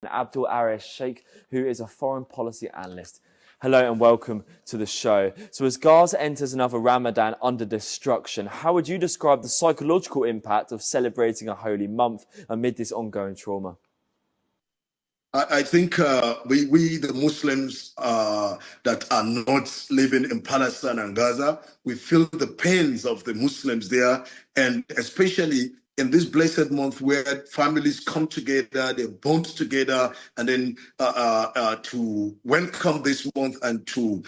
Abdul Arish Sheikh, who is a foreign policy analyst. Hello and welcome to the show. So as Gaza enters another Ramadan under destruction, how would you describe the psychological impact of celebrating a holy month amid this ongoing trauma? I think we the Muslims that are not living in Palestine and Gaza, we feel the pains of the Muslims there, and especially in this blessed month where families come together, they bond together, and then to welcome this month and to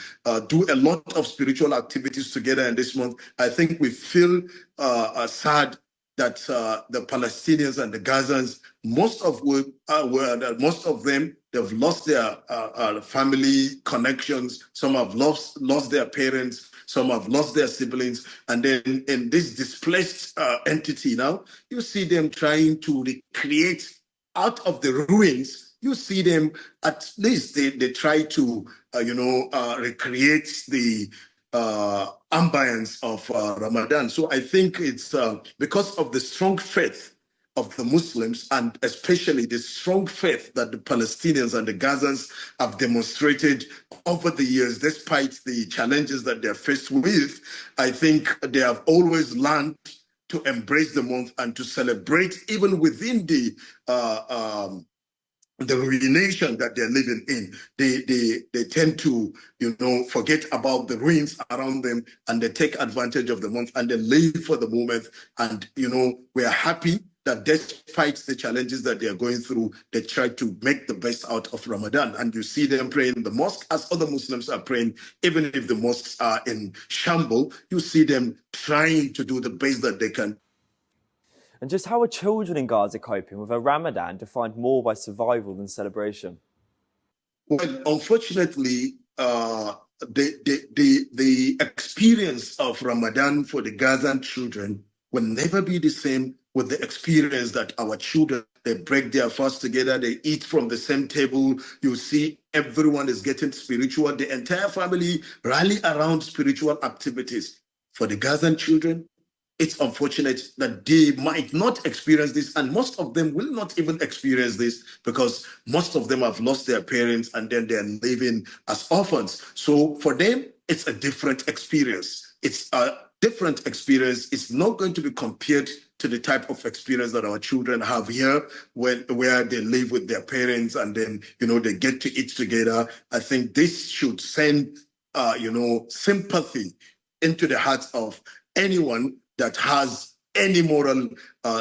do a lot of spiritual activities together in this month. I think we feel sad that the Palestinians and the Gazans, most of them, they've lost their family connections. Some have lost their parents. Some have lost their siblings. And then in this displaced entity now, you see them trying to recreate out of the ruins. You see them, at least they try to, recreate the ambience of Ramadan. So I think it's because of the strong faith of the Muslims, and especially the strong faith that the Palestinians and the Gazans have demonstrated over the years, despite the challenges that they're faced with. I think they have always learned to embrace the month and to celebrate even within the ruination that they're living in. They tend to, forget about the ruins around them, and they take advantage of the month and they live for the moment. And, we are happy that despite the challenges that they are going through, they try to make the best out of Ramadan. And you see them praying in the mosque as other Muslims are praying. Even if the mosques are in shambles, you see them trying to do the best that they can. And just how are children in Gaza coping with a Ramadan defined more by survival than celebration? Well, unfortunately, the experience of Ramadan for the Gazan children will never be the same with the experience that our children, they break their fast together, they eat from the same table. You see everyone is getting spiritual. The entire family rally around spiritual activities. For the Gazan children, it's unfortunate that they might not experience this, and most of them will not even experience this because most of them have lost their parents and then they're living as orphans. So for them, it's a different experience. It's a different experience. It's not going to be compared to the type of experience that our children have here, where they live with their parents and then, they get to eat together. I think this should send, sympathy into the hearts of anyone that has any moral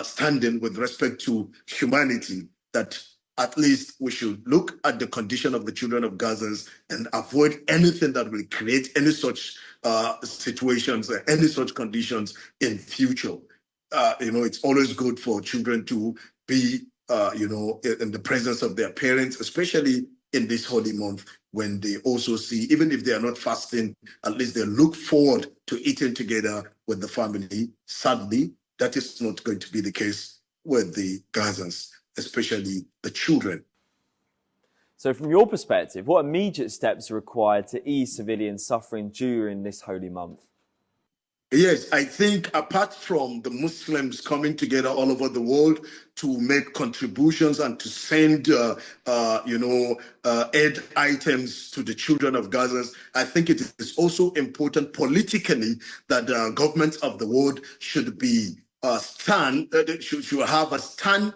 standing with respect to humanity, that at least we should look at the condition of the children of Gaza and avoid anything that will create any such situations or any such conditions in future. It's always good for children to be, in the presence of their parents, especially in this holy month, when they also see, even if they are not fasting, at least they look forward to eating together with the family. Sadly, that is not going to be the case with the Gazans, especially the children. So from your perspective, what immediate steps are required to ease civilian suffering during this holy month? Yes, I think apart from the Muslims coming together all over the world to make contributions and to send, aid items to the children of Gaza, I think it is also important politically that the governments of the world should be should have a stand